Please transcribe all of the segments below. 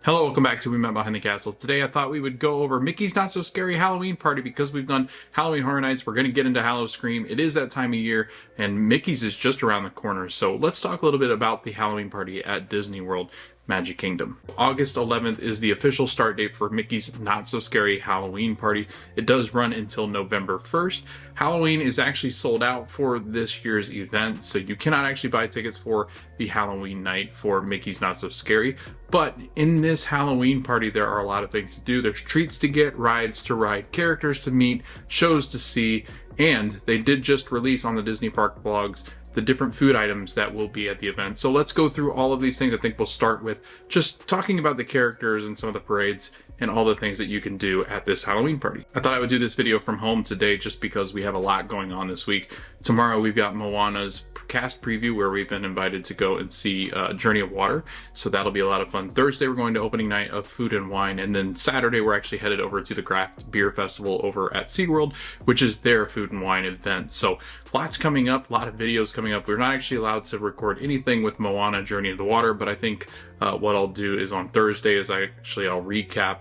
Hello, welcome back to We Met Behind the Castle. Today I thought we would go over Mickey's Not So Scary Halloween Party because we've done Halloween Horror Nights. We're going to get into Halloween. It is that time of year, and Mickey's is just around the corner. So let's talk a little bit about the Halloween party at Disney World Magic Kingdom. August 11th is the official start date for Mickey's Not So Scary Halloween Party. It does run until November 1st. Halloween is actually sold out for this year's event, so you cannot actually buy tickets for the Halloween night for Mickey's Not So Scary. But in this Halloween party, there are a lot of things to do. There's treats to get, rides to ride, characters to meet, shows to see, and they did just release on the Disney Park blogs the different food items that will be at the event. So let's go through all of these things. I think we'll start with just talking about the characters and some of the parades and all the things that you can do at this Halloween party. I thought I would do this video from home today just because we have a lot going on this week. Tomorrow we've got Moana's cast preview where we've been invited to go and see Journey of Water, so that'll be a lot of fun. Thursday we're going to opening night of Food and Wine, and then Saturday we're actually headed over to the Craft Beer Festival over at SeaWorld, which is their food and wine event. So lots coming up, a lot of videos coming up. We're not actually allowed to record anything with Moana Journey of the Water, but I think what I'll do is on Thursday is I'll recap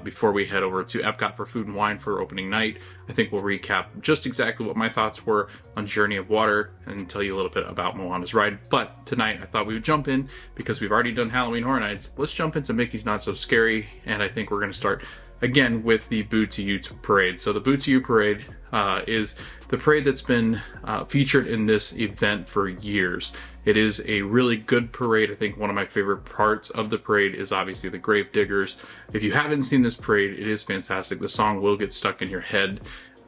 before we head over to Epcot for Food and Wine for opening night. I think we'll recap just exactly what my thoughts were on Journey of Water and tell you a little bit about Moana's ride. But tonight I thought we would jump in because we've already done Halloween Horror Nights. Let's jump into Mickey's Not So Scary, and I think we're going to start again with the Boo to You parade. So the Boo to You parade is the parade that's been featured in this event for years. It is a really good parade. I think one of my favorite parts of the parade is obviously the grave diggers. If you haven't seen this parade, it is fantastic. The song will get stuck in your head.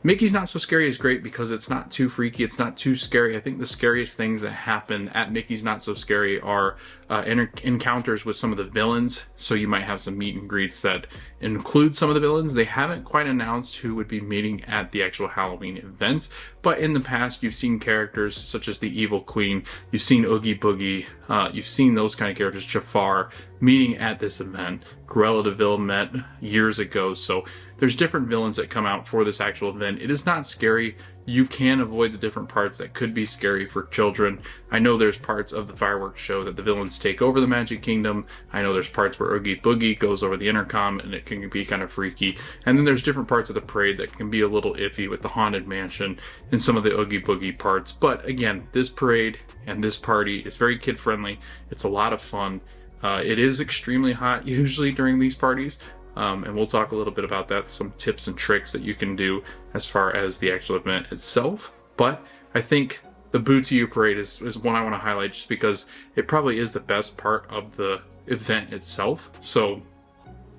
Mickey's Not So Scary is great because it's not too freaky, it's not too scary. I think the scariest things that happen at Mickey's Not So Scary are encounters with some of the villains. So you might have some meet and greets that include some of the villains. They haven't quite announced who would be meeting at the actual Halloween events, but in the past you've seen characters such as the Evil Queen, you've seen Oogie Boogie, you've seen those kind of characters, Jafar, meeting at this event. Cruella de Vil met years ago, so there's different villains that come out for this actual event. It is not scary. You can avoid the different parts that could be scary for children. I know there's parts of the fireworks show that the villains take over the Magic Kingdom. I know there's parts where Oogie Boogie goes over the intercom and it can be kind of freaky. And then there's different parts of the parade that can be a little iffy with the Haunted Mansion and some of the Oogie Boogie parts. But again, this parade and this party is very kid friendly. It's a lot of fun. It is extremely hot usually during these parties, and we'll talk a little bit about that, some tips and tricks that you can do as far as the actual event itself. But I think the Boo to You parade is one I want to highlight just because it probably is the best part of the event itself. So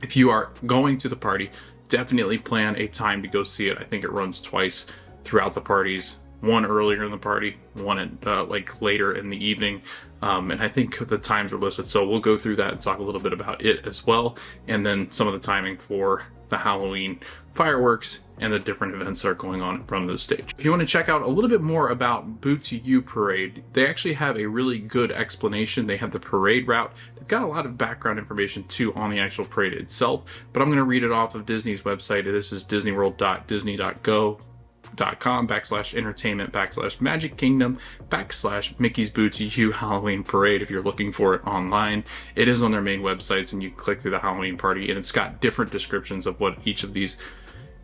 if you are going to the party, definitely plan a time to go see it. I think it runs twice throughout the parties. One earlier in the party, one at, later in the evening, and I think the times are listed, so we'll go through that and talk a little bit about it as well, and then some of the timing for the Halloween fireworks and the different events that are going on in front of the stage. If you want to check out a little bit more about Boo to You parade, they actually have a really good explanation. They have the parade route. They've got a lot of background information too on the actual parade itself, but I'm going to read it off of Disney's website. This is disneyworld.disney.go.com/entertainment/Magic Kingdom /Mickey's Boo to You Halloween Parade if you're looking for it online. It is on their main websites, and you click through the Halloween party and it's got different descriptions of what each of these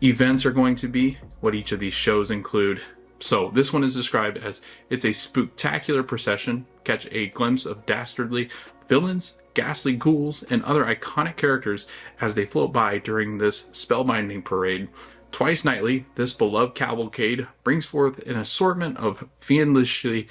events are going to be, what each of these shows include. So this one is described as it's a spooktacular procession. Catch a glimpse of dastardly villains, ghastly ghouls, and other iconic characters as they float by during this spellbinding parade. Twice nightly, this beloved cavalcade brings forth an assortment of fiendishly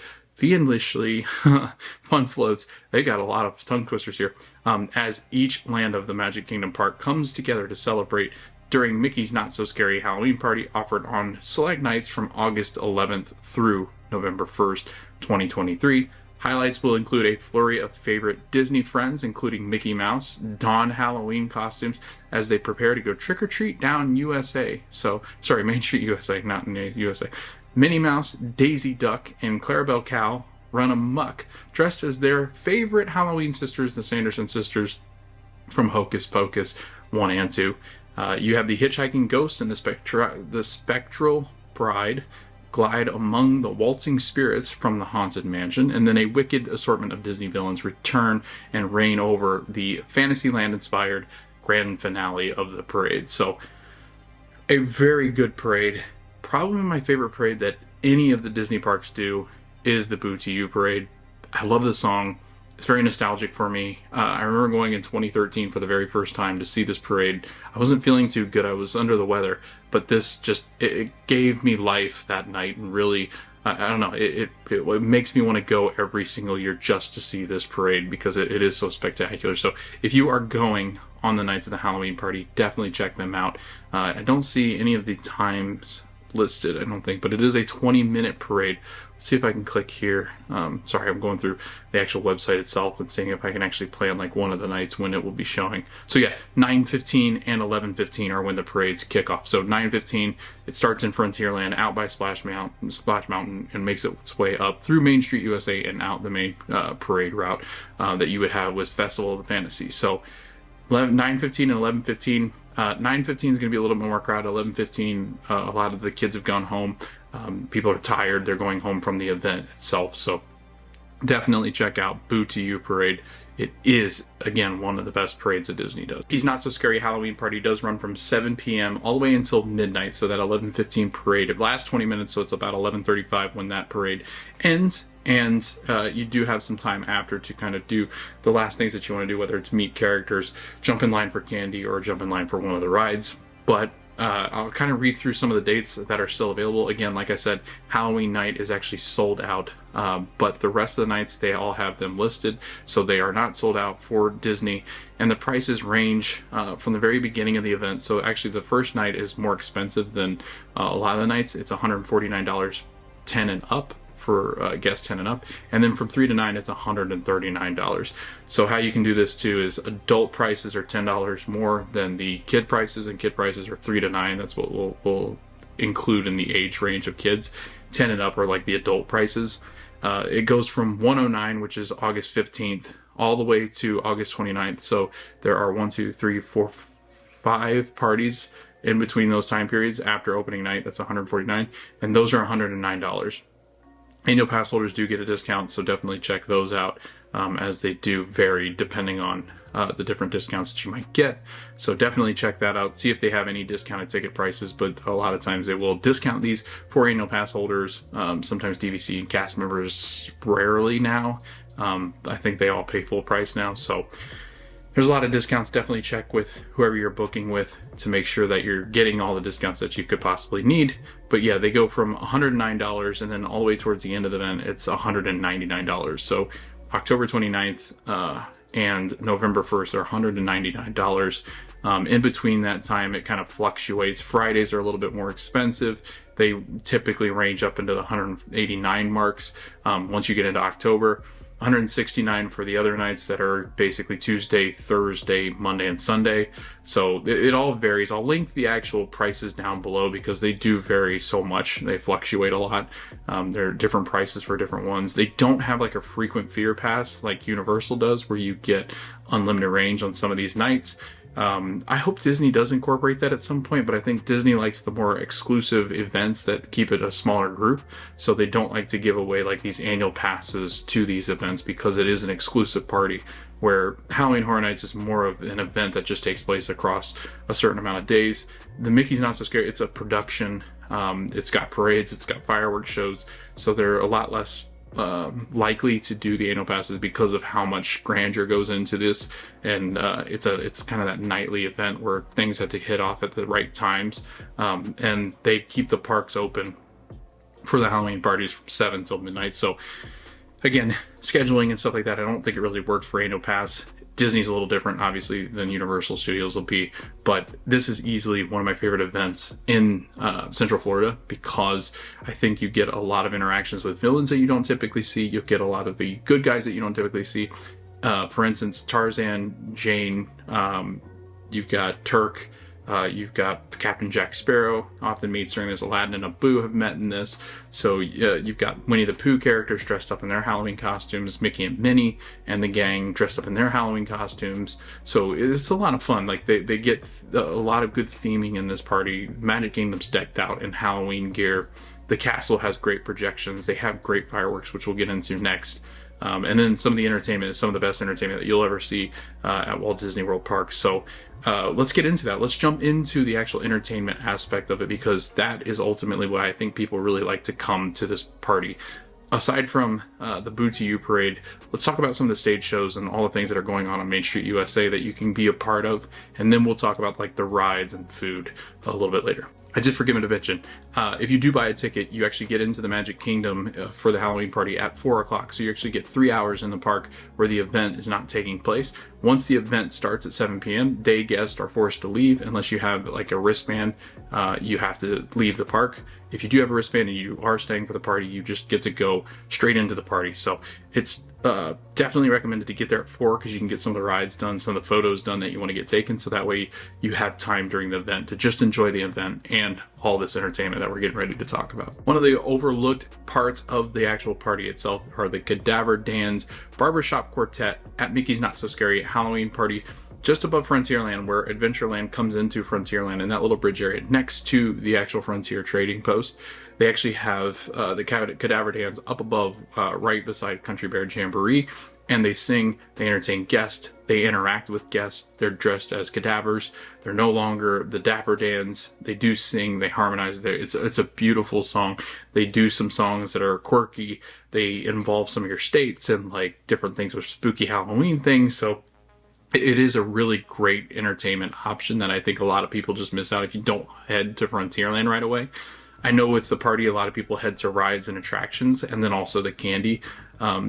fun floats. They got a lot of tongue twisters here. As each land of the Magic Kingdom Park comes together to celebrate during Mickey's Not So Scary Halloween Party, offered on select nights from August 11th through November 1st, 2023. Highlights will include a flurry of favorite Disney friends, including Mickey Mouse, don Halloween costumes as they prepare to go trick-or-treat down USA. Main Street USA, not in the USA. Minnie Mouse, Daisy Duck, and Clarabelle Cow run amok, dressed as their favorite Halloween sisters, the Sanderson sisters from Hocus Pocus 1 and 2. You have the hitchhiking ghost and the spectral bride glide among the waltzing spirits from the haunted mansion, and then a wicked assortment of Disney villains return and reign over the Fantasyland-inspired grand finale of the parade. So, a very good parade. Probably my favorite parade that any of the Disney parks do is the Boo to You parade. I love the song. It's very nostalgic for me. I remember going in 2013 for the very first time to see this parade. I wasn't feeling too good. I was under the weather, but this just, it gave me life that night, and really, I don't know, it makes me want to go every single year just to see this parade because it is so spectacular. So if you are going on the nights of the Halloween party, definitely check them out. I don't see any of the times listed, I don't think, but it is a 20-minute parade. Let's see if I can click here. Sorry, I'm going through the actual website itself and seeing if I can actually plan like one of the nights when it will be showing. So yeah, 9:15 and 11:15 are when the parades kick off. So 9:15, it starts in Frontierland, out by Splash Mountain, and makes its way up through Main Street USA and out the main parade route that you would have with Festival of the Fantasy. So 9:15 and 11:15. 9:15 is going to be a little bit more crowded. 11:15, a lot of the kids have gone home. People are tired. They're going home from the event itself. So definitely check out Boo to You Parade. It is, again, one of the best parades that Disney does. Mickey's Not So Scary Halloween Party does run from 7 p.m. all the way until midnight. So that 11:15 parade, it lasts 20 minutes. So it's about 11:35 when that parade ends. And you do have some time after to kind of do the last things that you want to do, whether it's meet characters, jump in line for candy, or jump in line for one of the rides. But I'll kind of read through some of the dates that are still available. Again, like I said, Halloween night is actually sold out, but the rest of the nights, they all have them listed, so they are not sold out for Disney. And the prices range from the very beginning of the event. So actually, the first night is more expensive than a lot of the nights. It's $149, 10 and up. For guests 10 and up, and then from 3 to 9 it's $139. So how you can do this too is adult prices are $10 more than the kid prices, and kid prices are 3 to 9. That's what we'll include in the age range of kids. 10 and up are like the adult prices. It goes from 109, which is August 15th, all the way to August 29th. So there are 5 parties in between those time periods after opening night. That's $149, and those are $109. Annual pass holders do get a discount, so definitely check those out, as they do vary depending on the different discounts that you might get. So definitely check that out. See if they have any discounted ticket prices, but a lot of times they will discount these for annual pass holders. Sometimes DVC and cast members, rarely now. I think they all pay full price now, so there's a lot of discounts. Definitely check with whoever you're booking with to make sure that you're getting all the discounts that you could possibly need. But yeah, they go from $109, and then all the way towards the end of the event, it's $199. So October 29th and November 1st are $199. In between that time, it kind of fluctuates. Fridays are a little bit more expensive. They typically range up into the 189 marks once you get into October. 169 for the other nights that are basically Tuesday, Thursday, Monday, and Sunday. So it all varies. I'll link the actual prices down below because they do vary so much. They fluctuate a lot. There are different prices for different ones. They don't have like a frequent feeder pass like Universal does, where you get unlimited range on some of these nights. I hope Disney does incorporate that at some point, but I think Disney likes the more exclusive events that keep it a smaller group, so they don't like to give away like these annual passes to these events because it is an exclusive party, where Halloween Horror Nights is more of an event that just takes place across a certain amount of days. The Mickey's Not So Scary, it's a production. It's got parades, it's got fireworks shows, so they're a lot less likely to do the annual passes because of how much grandeur goes into this, and it's kind of that nightly event where things have to hit off at the right times, and they keep the parks open for the Halloween parties from 7 till midnight. So again, scheduling and stuff like that, I don't think it really works for annual pass. Disney's a little different, obviously, than Universal Studios will be, but this is easily one of my favorite events in Central Florida because I think you get a lot of interactions with villains that you don't typically see. You'll get a lot of the good guys that you don't typically see. For instance, Tarzan, Jane, you've got Turk, you've got Captain Jack Sparrow, often meets during this. Aladdin and Abu have met in this. So you've got Winnie the Pooh characters dressed up in their Halloween costumes, Mickey and Minnie and the gang dressed up in their Halloween costumes. So it's a lot of fun. Like they get a lot of good theming in this party. Magic Kingdom's decked out in Halloween gear. The castle has great projections. They have great fireworks, which we'll get into next. And then some of the entertainment is some of the best entertainment that you'll ever see at Walt Disney World Park. So let's get into that. Let's jump into the actual entertainment aspect of it, because that is ultimately why I think people really like to come to this party. Aside from the Boo to You parade, let's talk about some of the stage shows and all the things that are going on Main Street USA that you can be a part of, and then we'll talk about like the rides and food a little bit later. I did forget to mention, if you do buy a ticket, you actually get into the Magic Kingdom for the Halloween party at 4 o'clock. So you actually get 3 hours in the park where the event is not taking place. Once the event starts at 7 p.m., day guests are forced to leave unless you have like a wristband. You have to leave the park. If you do have a wristband and you are staying for the party, you just get to go straight into the party. So it's definitely recommended to get there at 4, because you can get some of the rides done, some of the photos done that you want to get taken, so that way you have time during the event to just enjoy the event and all this entertainment that we're getting ready to talk about. One of the overlooked parts of the actual party itself are the Cadaver Dan's Barbershop Quartet at Mickey's Not So Scary Halloween Party, just above Frontierland, where Adventureland comes into Frontierland, in that little bridge area next to the actual Frontier Trading Post. They actually have the Cadaver Dans up above, right beside Country Bear Jamboree, and they sing, they entertain guests, they interact with guests. They're dressed as cadavers. They're no longer the Dapper Dans. They do sing, they harmonize. It's a beautiful song. They do some songs that are quirky. They involve some of your states and like different things with spooky Halloween things. So it is a really great entertainment option that I think a lot of people just miss out if you don't head to Frontierland right away. I know with the party, a lot of people head to rides and attractions, and then also the candy.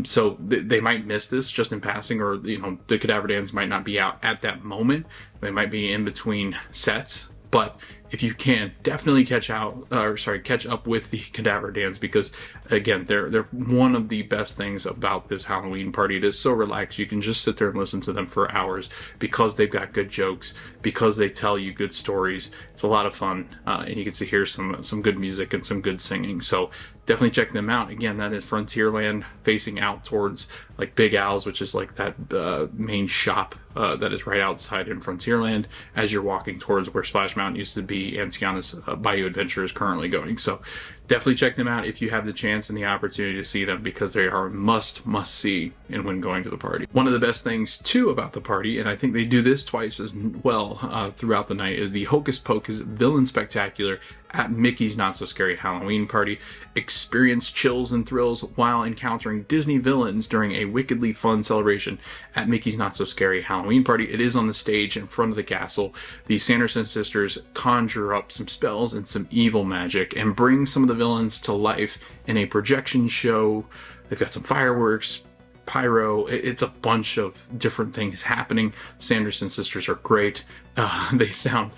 So they might miss this just in passing, or the Cadaver Dans might not be out at that moment. They might be in between sets. But if you can, definitely catch up with the Cadaver Dans, because again, they're one of the best things about this Halloween party. It is so relaxed. You can just sit there and listen to them for hours, because they've got good jokes, because they tell you good stories. It's a lot of fun, and you get to hear some good music and some good singing. So definitely check them out. Again, that is Frontierland, facing out towards like Big Al's, which is like that main shop that is right outside in Frontierland as you're walking towards where Splash Mountain used to be and Tiana's Bayou Adventure is currently going. So definitely check them out if you have the chance and the opportunity to see them, because they are a must see and when going to the party. One of the best things too about the party, and I think they do this twice as well throughout the night, is the Hocus Pocus Villain Spectacular at Mickey's Not So Scary Halloween Party. Experience chills and thrills while encountering Disney villains during a wickedly fun celebration at Mickey's Not So Scary Halloween Party. It is on the stage in front of the castle. The Sanderson sisters conjure up some spells and some evil magic and bring some of the villains to life in a projection show. They've got some fireworks, pyro. It's a bunch of different things happening. Sanderson sisters are great. They sound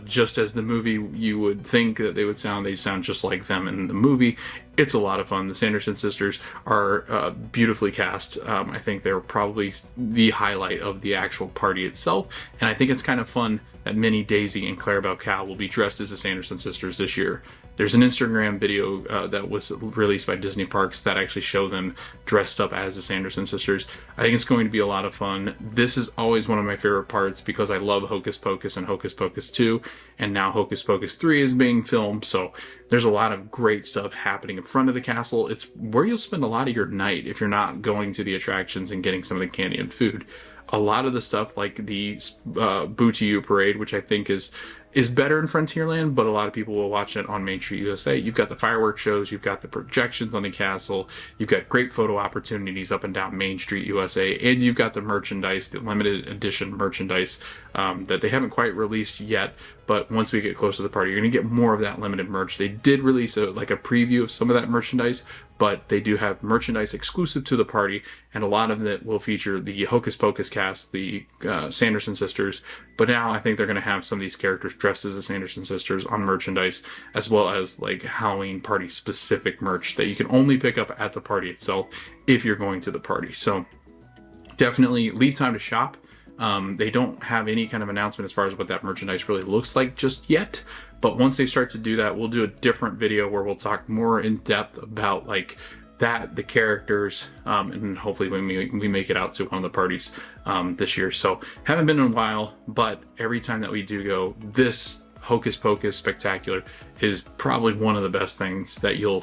just as the movie you would think that they would sound. They sound just like them in the movie. It's a lot of fun. The Sanderson sisters are beautifully cast. I think they're probably the highlight of the actual party itself. And I think it's kind of fun that Minnie, Daisy, and Clarabelle Cow will be dressed as the Sanderson sisters this year. There's an Instagram video that was released by Disney Parks that actually show them dressed up as the Sanderson sisters. I think it's going to be a lot of fun. This is always one of my favorite parts, because I love Hocus Pocus and Hocus Pocus 2, and now Hocus Pocus 3 is being filmed. So there's a lot of great stuff happening in front of the castle. It's where you'll spend a lot of your night if you're not going to the attractions and getting some of the candy and food. A lot of the stuff like the Boo to You parade, which I think is better in Frontierland, but a lot of people will watch it on Main Street USA. You've got the fireworks shows, you've got the projections on the castle, you've got great photo opportunities up and down Main Street USA, and you've got the merchandise, the limited edition merchandise that they haven't quite released yet, but once we get close to the party, you're going to get more of that limited merch. They did release a preview of some of that merchandise, but they do have merchandise exclusive to the party, and a lot of it will feature the Hocus Pocus cast, the Sanderson sisters, but now I think they're going to have some of these characters dressed as the Sanderson sisters on merchandise, as well as like Halloween party specific merch that you can only pick up at the party itself if you're going to the party. So definitely leave time to shop. They don't have any kind of announcement as far as what that merchandise really looks like just yet, but once they start to do that, we'll do a different video where we'll talk more in depth about like that, the characters, and hopefully we make it out to one of the parties this year. So haven't been in a while, but every time that we do go, this Hocus Pocus Spectacular is probably one of the best things that you'll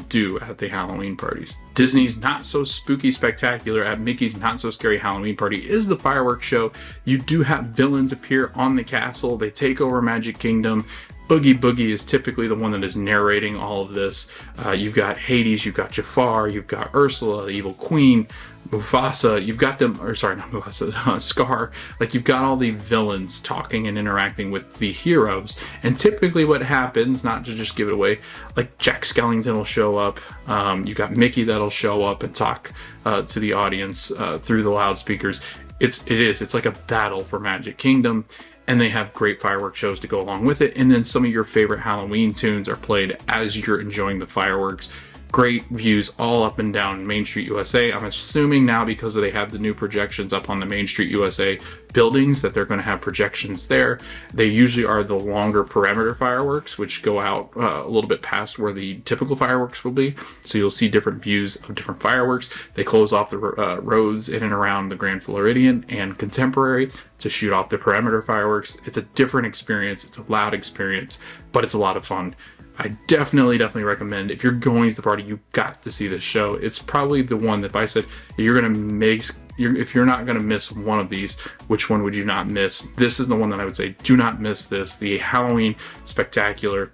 do at the Halloween parties. Disney's Not So Spooky Spectacular at Mickey's Not So Scary Halloween Party is the fireworks show. You do have villains appear on the castle. They take over Magic Kingdom. Oogie Boogie is typically the one that is narrating all of this. You've got Hades, you've got Jafar, you've got Ursula, the Evil Queen, Mufasa, you've got them, or sorry, not Mufasa, Scar. Like, you've got all the villains talking and interacting with the heroes. And typically what happens, not to just give it away, like Jack Skellington will show up. You've got Mickey that'll show up and talk to the audience through the loudspeakers. It's like a battle for Magic Kingdom. And they have great fireworks shows to go along with it. And then some of your favorite Halloween tunes are played as you're enjoying the fireworks. Great views all up and down Main Street USA. I'm assuming now, because they have the new projections up on the Main Street USA buildings, that they're going to have projections there. They usually are the longer perimeter fireworks, which go out a little bit past where the typical fireworks will be. So you'll see different views of different fireworks. They close off the roads in and around the Grand Floridian and Contemporary to shoot off the perimeter fireworks. It's a different experience. It's a loud experience, but it's a lot of fun. I definitely recommend, if you're going to the party, you've got to see this show. It's probably the one that if I said if you're not gonna miss one of these, which one would you not miss? This is the one that I would say, do not miss this. The Halloween Spectacular,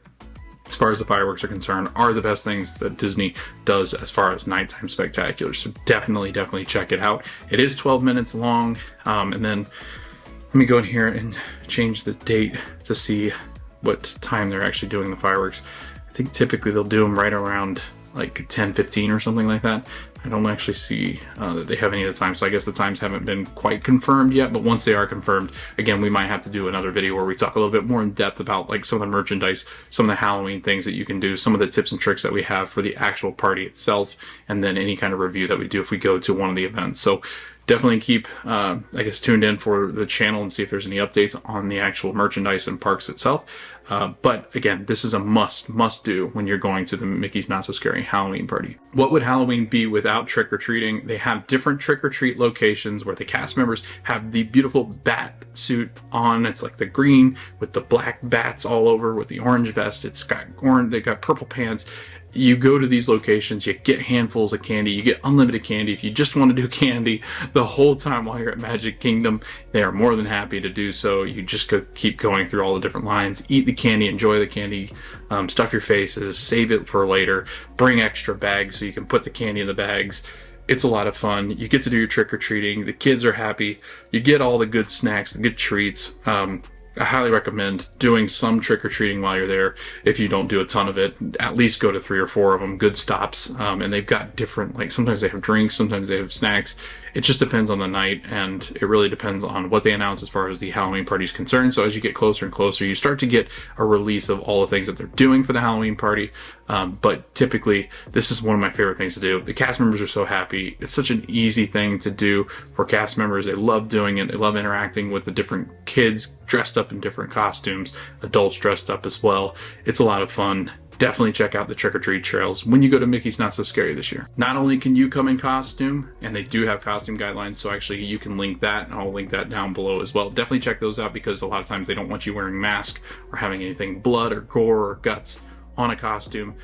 as far as the fireworks are concerned, are the best things that Disney does as far as nighttime spectacular. So definitely check it out. It is 12 minutes long. And then let me go in here and change the date to see what time they're actually doing the fireworks. I think typically they'll do them right around like 10:15 or something like that. I don't actually see that they have any of the times, so I guess the times haven't been quite confirmed yet, but once they are confirmed, again, we might have to do another video where we talk a little bit more in depth about like some of the merchandise, some of the Halloween things that you can do, some of the tips and tricks that we have for the actual party itself, and then any kind of review that we do if we go to one of the events. So definitely keep, I guess, tuned in for the channel and see if there's any updates on the actual merchandise and parks itself. But again, this is a must do when you're going to the Mickey's Not So Scary Halloween Party. What would Halloween be without trick-or-treating? They have different trick-or-treat locations where the cast members have the beautiful bat suit on. It's like the green with the black bats all over with the orange vest. It's got orange, they got purple pants. You go to these locations, you get handfuls of candy, you get unlimited candy. If you just want to do candy the whole time while you're at Magic Kingdom, they are more than happy to do so. You just keep going through all the different lines, eat the candy, enjoy the candy, stuff your faces, save it for later, bring extra bags so you can put the candy in the bags. It's a lot of fun. You get to do your trick-or-treating. The kids are happy. You get all the good snacks, the good treats. I highly recommend doing some trick-or-treating while you're there. If you don't do a ton of it, at least go to 3 or 4 of them, good stops. And they've got different, like sometimes they have drinks, sometimes they have snacks. It just depends on the night, and it really depends on what they announce as far as the Halloween party is concerned. So as you get closer and closer, you start to get a release of all the things that they're doing for the Halloween party. But typically, this is one of my favorite things to do. The cast members are so happy. It's such an easy thing to do for cast members. They love doing it. They love interacting with the different kids dressed up in different costumes, adults dressed up as well. It's a lot of fun. Definitely check out the trick-or-treat trails when you go to Mickey's Not So Scary this year. Not only can you come in costume, and they do have costume guidelines, so actually you can link that, and I'll link that down below as well. Definitely check those out, because a lot of times they don't want you wearing mask or having anything blood or gore or guts on a costume.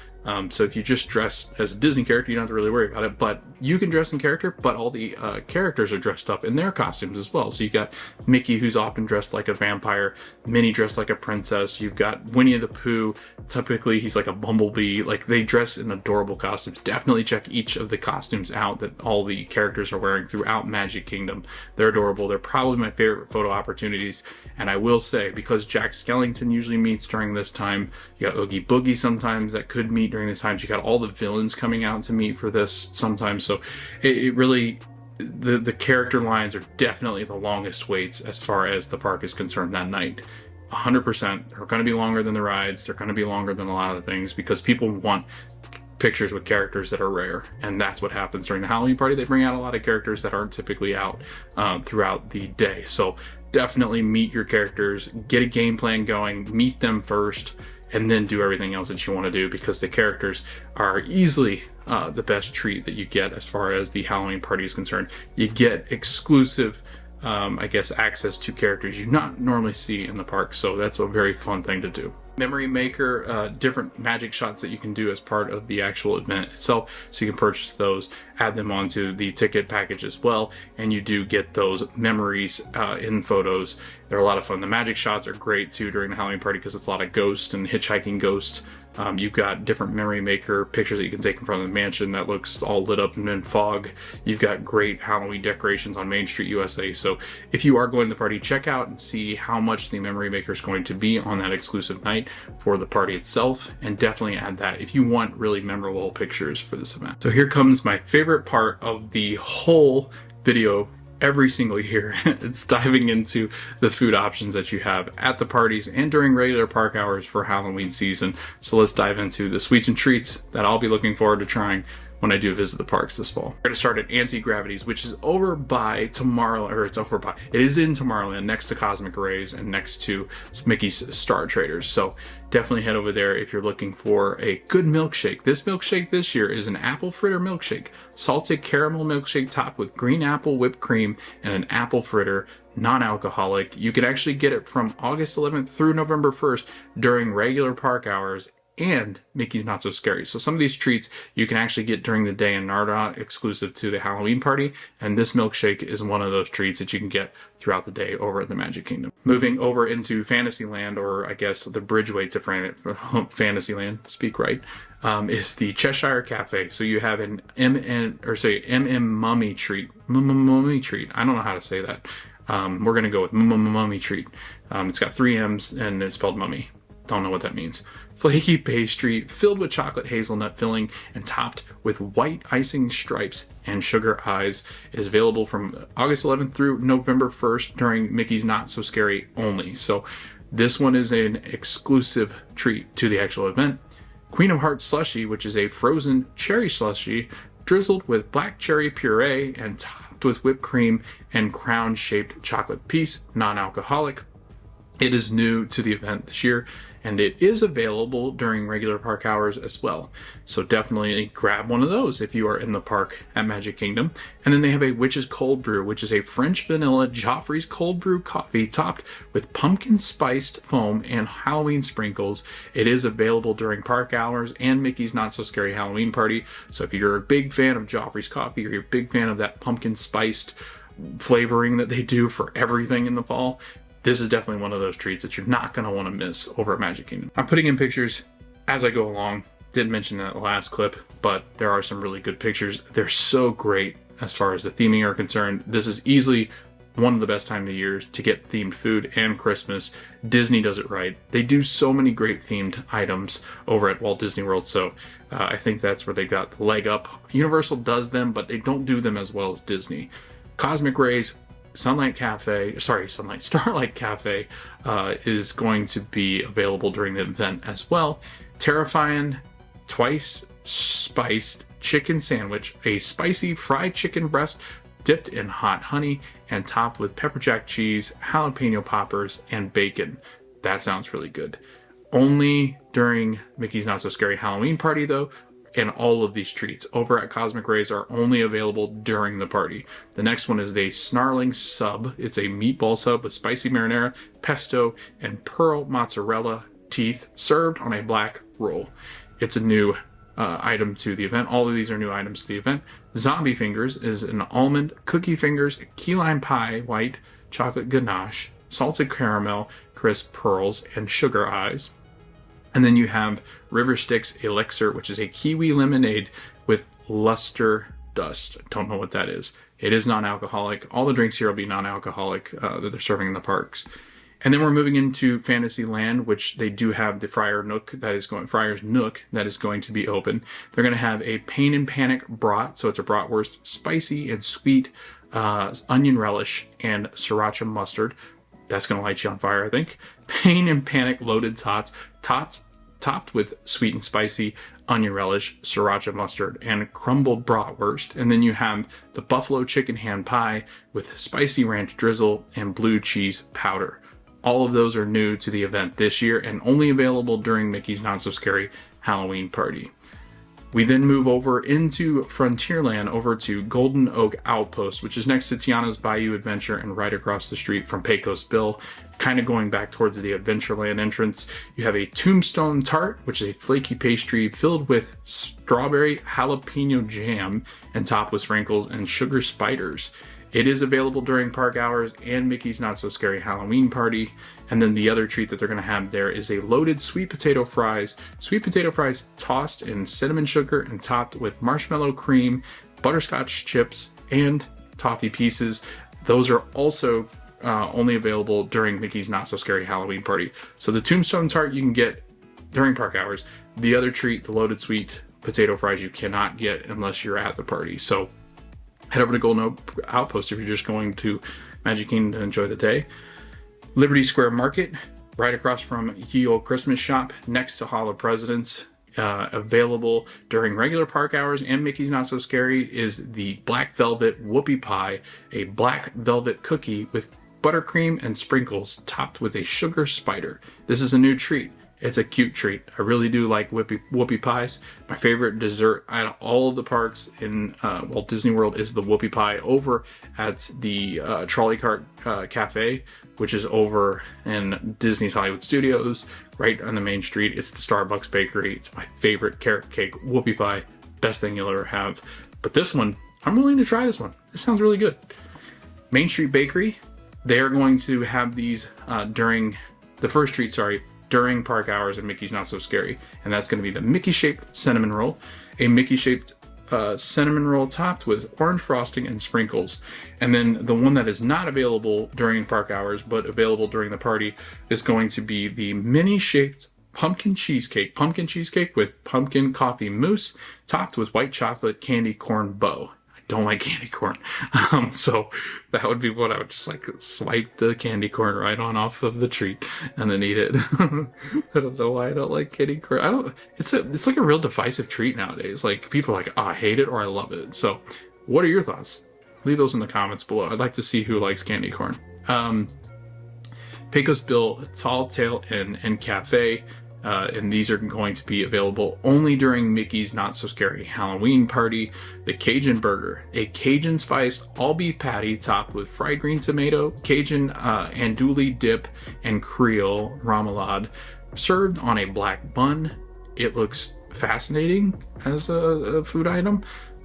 So if you just dress as a Disney character, you don't have to really worry about it, but you can dress in character, but all the characters are dressed up in their costumes as well. So you got Mickey, who's often dressed like a vampire, Minnie dressed like a princess, you've got Winnie the Pooh, typically he's like a bumblebee. Like, they dress in adorable costumes. Definitely check each of the costumes out that all the characters are wearing throughout Magic Kingdom. They're adorable. They're probably my favorite photo opportunities. And I will say, because Jack Skellington usually meets during this time, you got Oogie Boogie sometimes that could meet during this time. You got all the villains coming out to meet for this sometimes. So it really, the character lines are definitely the longest waits as far as the park is concerned that night. 100%. They're going to be longer than the rides. They're going to be longer than a lot of the things, because people want pictures with characters that are rare, and that's what happens during the Halloween party. They bring out a lot of characters that aren't typically out throughout the day. So definitely meet your characters, get a game plan going, meet them first, and then do everything else that you want to do, because the characters are easily the best treat that you get as far as the Halloween party is concerned. You get exclusive, I guess, access to characters you not normally see in the park, so that's a very fun thing to do. memory maker, different magic shots that you can do as part of the actual event itself. So you can purchase those, add them onto the ticket package as well, and you do get those memories in photos. They're a lot of fun. The magic shots are great too during the Halloween party because it's a lot of ghost and hitchhiking ghosts. You've got different memory maker pictures that you can take in front of the mansion that looks all lit up and in fog. You've got great Halloween decorations on Main Street USA. So if you are going to the party, check out and see how much the memory maker is going to be on that exclusive night for the party itself, and definitely add that if you want really memorable pictures for this event. So here comes my favorite part of the whole video every single year. It's diving into the food options that you have at the parties and during regular park hours for Halloween season. So let's dive into the sweets and treats that I'll be looking forward to trying when I do visit the parks this fall. We're going to start at Anti-Gravity's, which is over by Tomorrowland, or it is in Tomorrowland, next to Cosmic Rays and next to Mickey's Star Traders. So definitely head over there if you're looking for a good milkshake. This milkshake this year is an apple fritter milkshake, salted caramel milkshake topped with green apple whipped cream and an apple fritter, non-alcoholic. You can actually get it from August 11th through November 1st during regular park hours and Mickey's Not So Scary. So some of these treats you can actually get during the day and are not exclusive to the Halloween party, and this milkshake is one of those treats that you can get throughout the day over at the Magic Kingdom. Moving over into Fantasyland, or I guess the bridgeway to Fantasyland, speak right, is the Cheshire Cafe. So you have an Mummy treat. Mummy treat. I don't know how to say that. We're gonna go with Mummy treat. It's got 3 M's and it's spelled mummy. Don't know what that means. Flaky pastry filled with chocolate hazelnut filling and topped with white icing stripes and sugar eyes. It is available from August 11th through November 1st during Mickey's Not So Scary only. So this one is an exclusive treat to the actual event. Queen of Hearts slushie, which is a frozen cherry slushie drizzled with black cherry puree and topped with whipped cream and crown-shaped chocolate piece, non-alcoholic. It is new to the event this year, and it is available during regular park hours as well. So definitely grab one of those if you are in the park at Magic Kingdom. And then they have a Witch's Cold Brew, which is a French vanilla Joffrey's cold brew coffee topped with pumpkin spiced foam and Halloween sprinkles. It is available during park hours and Mickey's Not So Scary Halloween party. So if you're a big fan of Joffrey's coffee, or you're a big fan of that pumpkin spiced flavoring that they do for everything in the fall, this is definitely one of those treats that you're not going to want to miss over at Magic Kingdom. I'm putting in pictures as I go along. Didn't mention that last clip, but there are some really good pictures. They're so great as far as the theming are concerned. This is easily one of the best time of year to get themed food and Christmas. Disney does it right. They do so many great themed items over at Walt Disney World, so I think that's where they got the leg up. Universal does them, but they don't do them as well as Disney. Cosmic Rays, Starlight Cafe is going to be available during the event as well. Terrifying twice spiced chicken sandwich, a spicy fried chicken breast dipped in hot honey and topped with pepper jack cheese, jalapeno poppers, and bacon. That sounds really good. Only during Mickey's Not So Scary Halloween party though, and all of these treats over at Cosmic Rays are only available during the party. The next one is the Snarling Sub. It's a meatball sub with spicy marinara, pesto, and pearl mozzarella teeth served on a black roll. It's a new item to the event. All of these are new items to the event. Zombie Fingers is an almond cookie fingers, key lime pie, white chocolate ganache, salted caramel, crisp pearls, and sugar eyes. And then you have River Styx Elixir, which is a kiwi lemonade with luster dust. Don't know what that is. It is non-alcoholic. All the drinks here will be non-alcoholic that they're serving in the parks. And then we're moving into Fantasyland, which they do have the Friar's Nook that is going to be open. They're going to have a Pain and Panic brat, so it's a bratwurst, spicy and sweet onion relish and sriracha mustard. That's going to light you on fire, I think. Pain and Panic loaded tots topped with sweet and spicy onion relish, sriracha mustard, and crumbled bratwurst. And then you have the buffalo chicken hand pie with spicy ranch drizzle and blue cheese powder. All of those are new to the event this year and only available during Mickey's Not So Scary Halloween party. We then move over into Frontierland, over to Golden Oak Outpost, which is next to Tiana's Bayou Adventure and right across the street from Pecos Bill, kind of going back towards the Adventureland entrance. You have a Tombstone Tart, which is a flaky pastry filled with strawberry jalapeno jam and topped with sprinkles and sugar spiders. It is available during park hours and Mickey's Not So Scary Halloween Party. And then the other treat that they're going to have there is a loaded sweet potato fries. Sweet potato fries tossed in cinnamon sugar and topped with marshmallow cream, butterscotch chips, and toffee pieces. Those are also only available during Mickey's Not So Scary Halloween Party. So the Tombstone Tart you can get during park hours. The other treat, the loaded sweet potato fries, you cannot get unless you're at the party. So head over to Golden Oak Outpost if you're just going to Magic Kingdom to enjoy the day. Liberty Square Market, right across from Ye Olde Christmas Shop, next to Hall of Presidents. Available during regular park hours and Mickey's Not So Scary is the Black Velvet Whoopie Pie, a black velvet cookie with buttercream and sprinkles topped with a sugar spider. This is a new treat. It's a cute treat. I really do like whoopie pies. My favorite dessert at all of the parks in Walt Disney World is the whoopie pie over at the Trolley Cart Cafe, which is over in Disney's Hollywood Studios, right on the main street. It's the Starbucks Bakery. It's my favorite carrot cake whoopie pie. Best thing you'll ever have. But this one, I'm willing to try this one. This sounds really good. Main Street Bakery, they are going to have these during the first treat, during park hours and Mickey's Not So Scary. And that's going to be the Mickey-shaped cinnamon roll, a Mickey-shaped cinnamon roll topped with orange frosting and sprinkles. And then the one that is not available during park hours, but available during the party, is going to be the mini-shaped pumpkin cheesecake with pumpkin coffee mousse, topped with white chocolate candy corn bow. Don't like candy corn. So that would be what I would just like swipe the candy corn right on off of the treat and then eat it. I don't know why I don't like candy corn. It's like a real divisive treat nowadays. Like people are like, oh, I hate it or I love it. So what are your thoughts? Leave those in the comments below. I'd like to see who likes candy corn. Pecos Bill Tall Tale Inn and Cafe. And these are going to be available only during Mickey's Not So Scary Halloween Party. The Cajun Burger, a Cajun spiced all beef patty topped with fried green tomato, Cajun andouille dip, and Creole remoulade, served on a black bun. It looks fascinating as a food item.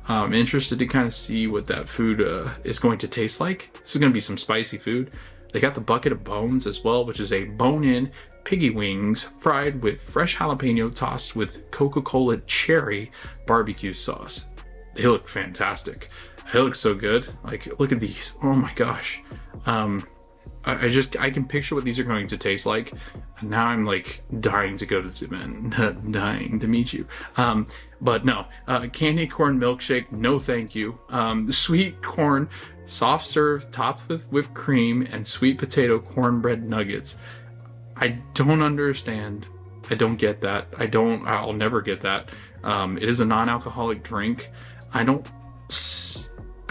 I'm interested to kind of see what that food is going to taste like. This is going to be some spicy food. They got the bucket of bones as well, which is a bone-in piggy wings fried with fresh jalapeno tossed with Coca-Cola cherry barbecue sauce. They look fantastic. They look so good. Like, look at these. Oh my gosh. I can picture what these are going to taste like. And now I'm like dying to go to this event. Dying to meet you. But no, candy corn milkshake, no thank you. Sweet corn soft serve topped with whipped cream and sweet potato cornbread nuggets. I don't understand. I don't get that. I'll never get that. It is a non-alcoholic drink. I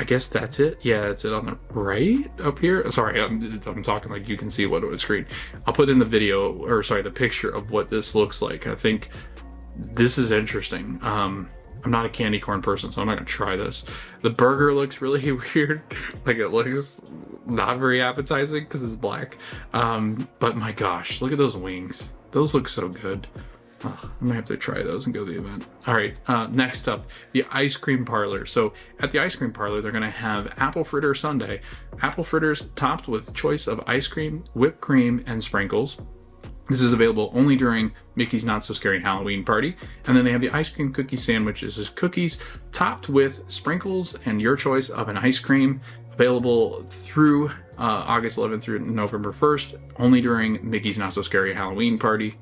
guess that's it. Yeah, that's it on the right up here. Sorry, I'm talking like you can see what on the screen. I'll put in the the picture of what this looks like. I think this is interesting. I'm not a candy corn person, so I'm not gonna try this. The burger looks really weird. Like it looks not very appetizing because it's black. But my gosh, look at those wings. Those look so good. Oh, I might have to try those and go to the event. All right, next up, the ice cream parlor. So at the ice cream parlor, they're gonna have apple fritter sundae. Apple fritters topped with choice of ice cream, whipped cream, and sprinkles. This is available only during Mickey's Not So Scary Halloween Party. And then they have the ice cream cookie sandwich. This is cookies topped with sprinkles and your choice of an ice cream, available through August 11th through November 1st, only during Mickey's Not So Scary Halloween Party.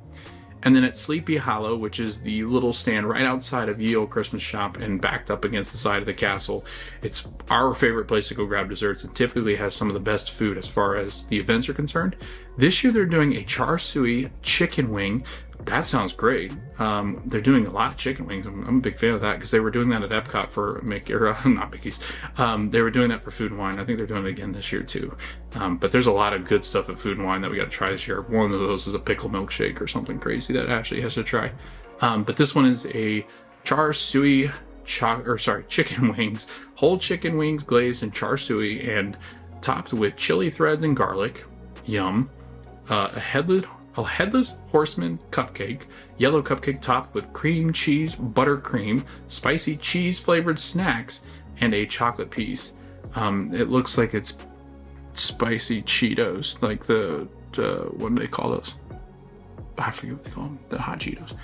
And then at Sleepy Hollow, which is the little stand right outside of Ye Olde Christmas Shop and backed up against the side of the castle, it's our favorite place to go grab desserts and typically has some of the best food as far as the events are concerned. This year they're doing a char siu chicken wing. That sounds great. They're doing a lot of chicken wings. I'm a big fan of that because they were doing that at Epcot for not Mickey's. They were doing that for Food and Wine. I think they're doing it again this year too. But there's a lot of good stuff at Food and Wine that we got to try this year. One of those is a pickle milkshake or something crazy that Ashley has to try. But this one is a char siu chicken wings, whole chicken wings glazed in char siu and topped with chili threads and garlic. Yum. A headless horseman cupcake, yellow cupcake topped with cream cheese buttercream, spicy cheese flavored snacks, and a chocolate piece. It looks like it's spicy Cheetos, like the what do they call those? I forget what they call them, the hot Cheetos.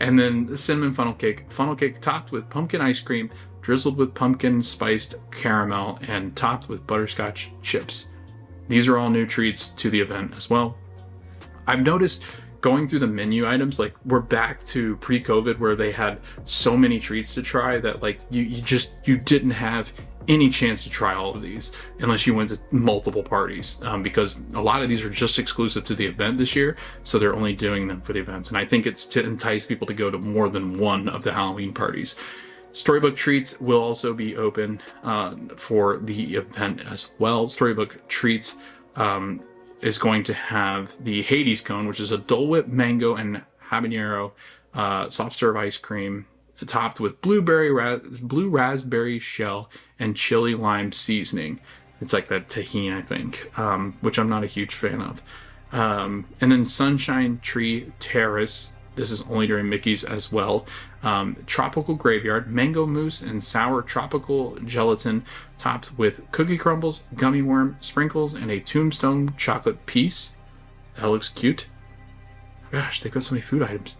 And then the cinnamon funnel cake topped with pumpkin ice cream, drizzled with pumpkin spiced caramel, and topped with butterscotch chips. These are all new treats to the event as well. I've noticed going through the menu items, like we're back to pre-COVID where they had so many treats to try that like you didn't have any chance to try all of these unless you went to multiple parties, because a lot of these are just exclusive to the event this year, so they're only doing them for the events. And I think it's to entice people to go to more than one of the Halloween parties. Storybook Treats will also be open for the event as well. Storybook Treats is going to have the Hades cone, which is a Dole Whip mango and habanero soft serve ice cream, topped with blue raspberry shell and chili lime seasoning. It's like that tahini, I think, which I'm not a huge fan of. And then Sunshine Tree Terrace. This is only during Mickey's as well. Tropical Graveyard, mango mousse and sour tropical gelatin, topped with cookie crumbles, gummy worm sprinkles, and a tombstone chocolate piece. That looks cute. Gosh, they've got so many food items.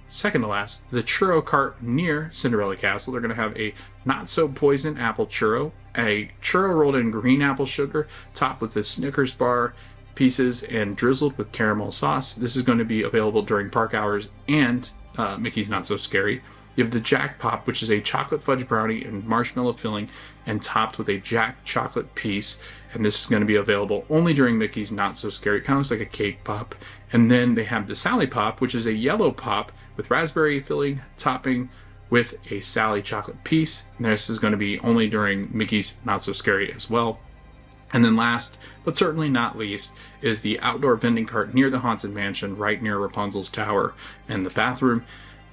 Second to last, the churro cart near Cinderella Castle. They're going to have a not so poison apple churro, a churro rolled in green apple sugar, topped with the Snickers bar pieces and drizzled with caramel sauce. This is going to be available during park hours and Mickey's Not So Scary. You have the Jack Pop, which is a chocolate fudge brownie and marshmallow filling and topped with a Jack chocolate piece. And this is going to be available only during Mickey's Not So Scary. It kind of looks like a cake pop. And then they have the Sally Pop, which is a yellow pop with raspberry filling, topping with a Sally chocolate piece. And this is going to be only during Mickey's Not So Scary as well. And then last, but certainly not least, is the outdoor vending cart near the Haunted Mansion, right near Rapunzel's tower and the bathroom.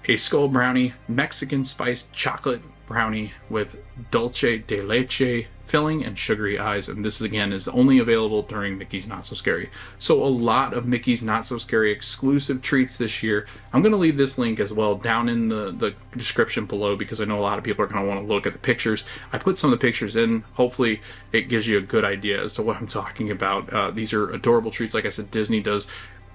A skull brownie, Mexican spiced chocolate brownie with dulce de leche filling and sugary eyes. And this, again, is only available during Mickey's Not So Scary. So a lot of Mickey's Not So Scary exclusive treats this year. I'm going to leave this link as well down in the description below, because I know a lot of people are going to want to look at the pictures. I put some of the pictures in. Hopefully it gives you a good idea as to what I'm talking about. These are adorable treats. Like I said, Disney does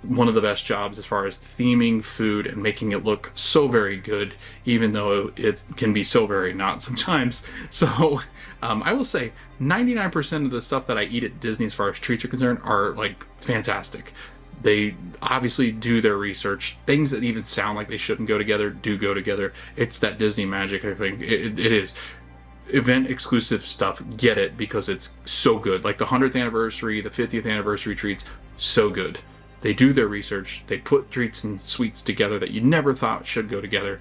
one of the best jobs as far as theming food and making it look so very good, even though it can be so very not sometimes. So I will say 99% of the stuff that I eat at Disney as far as treats are concerned are like fantastic. They obviously do their research. Things that even sound like they shouldn't go together do go together. It's that Disney magic, I think. It is. Event exclusive stuff, get it, because it's so good. Like the 100th anniversary, the 50th anniversary treats, so good. They do their research. They put treats and sweets together that you never thought should go together.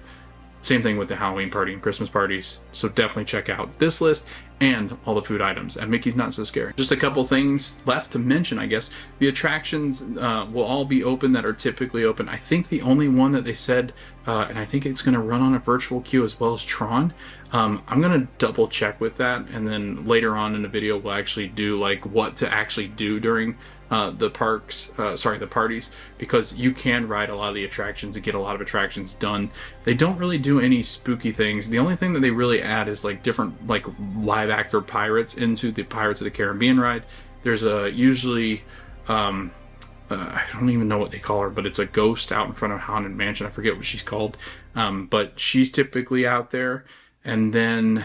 Same thing with the Halloween party and Christmas parties. So definitely check out this list and all the food items at Mickey's Not So Scary. Just a couple things left to mention, I guess. The attractions will all be open that are typically open. I think the only one that they said, and I think it's going to run on a virtual queue as well as Tron. I'm going to double check with that, and then later on in the video we'll actually do like what to actually do during the parties, because you can ride a lot of the attractions and get a lot of attractions done. They don't really do any spooky things. The only thing that they really add is like different like live actor pirates into the Pirates of the Caribbean ride. There's a usually I don't even know what they call her, but it's a ghost out in front of Haunted Mansion. I forget what she's called, but she's typically out there. And then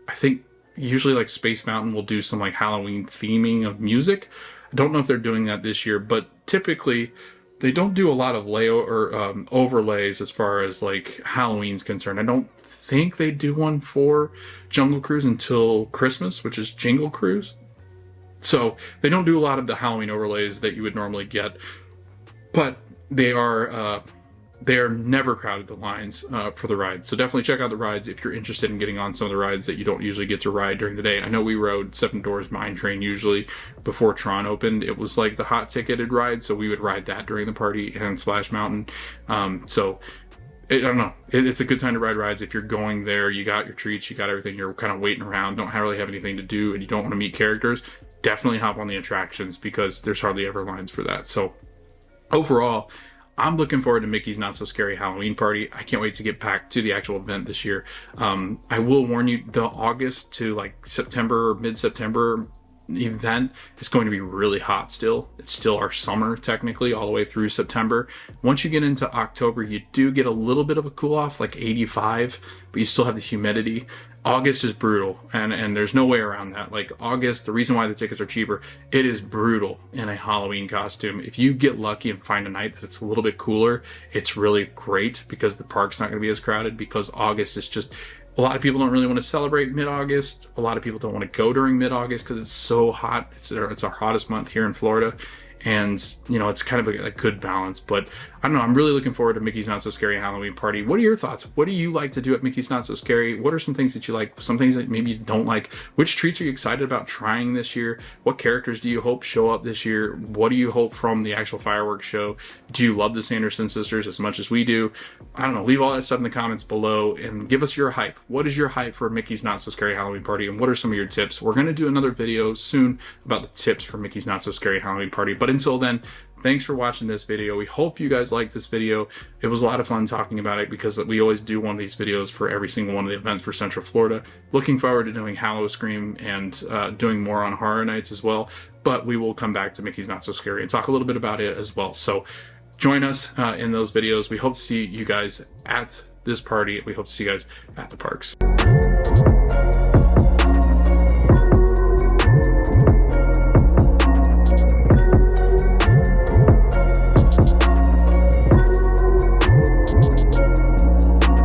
I think usually like Space Mountain will do some like Halloween theming of music. I don't know if they're doing that this year, but typically they don't do a lot of overlays as far as like Halloween's concerned. I don't think they do one for Jungle Cruise until Christmas, which is Jingle Cruise. So they don't do a lot of the Halloween overlays that you would normally get, but they are they are never crowded, the lines for the rides. So definitely check out the rides if you're interested in getting on some of the rides that you don't usually get to ride during the day. I know we rode Seven Doors Mine Train usually before Tron opened. It was like the hot ticketed ride, so we would ride that during the party, and Splash Mountain. I don't know. It's a good time to ride rides. If you're going there, you got your treats, you got everything, you're kind of waiting around, don't really have anything to do, and you don't want to meet characters, definitely hop on the attractions because there's hardly ever lines for that. So overall, I'm looking forward to Mickey's Not So Scary Halloween Party. I can't wait to get back to the actual event this year. I will warn you, the August to like September, mid-September event is going to be really hot still. It's still our summer technically all the way through September. Once you get into October, you do get a little bit of a cool off, like 85, but you still have the humidity. August is brutal, and there's no way around that. Like August, the reason why the tickets are cheaper, it is brutal in a Halloween costume. If you get lucky and find a night that it's a little bit cooler, it's really great because the park's not going to be as crowded, because August is just, a lot of people don't really want to celebrate mid-August. A lot of people don't want to go during mid-August because it's so hot. It's our hottest month here in Florida. And, you know, it's kind of a good balance. But I don't know, I'm really looking forward to Mickey's Not So Scary Halloween Party. What are your thoughts? What do you like to do at Mickey's Not So Scary? What are some things that you like? Some things that maybe you don't like? Which treats are you excited about trying this year? What characters do you hope show up this year? What do you hope from the actual fireworks show? Do you love the Sanderson sisters as much as we do? I don't know, leave all that stuff in the comments below and give us your hype. What is your hype for Mickey's Not So Scary Halloween Party, and what are some of your tips? We're going to do another video soon about the tips for Mickey's Not So Scary Halloween Party. But until then, thanks for watching this video. We hope you guys liked this video. It was a lot of fun talking about it because we always do one of these videos for every single one of the events for Central Florida. Looking forward to doing Howl-O-Scream and doing more on Horror Nights as well. But we will come back to Mickey's Not So Scary and talk a little bit about it as well. So join us in those videos. We hope to see you guys at this party. We hope to see you guys at the parks.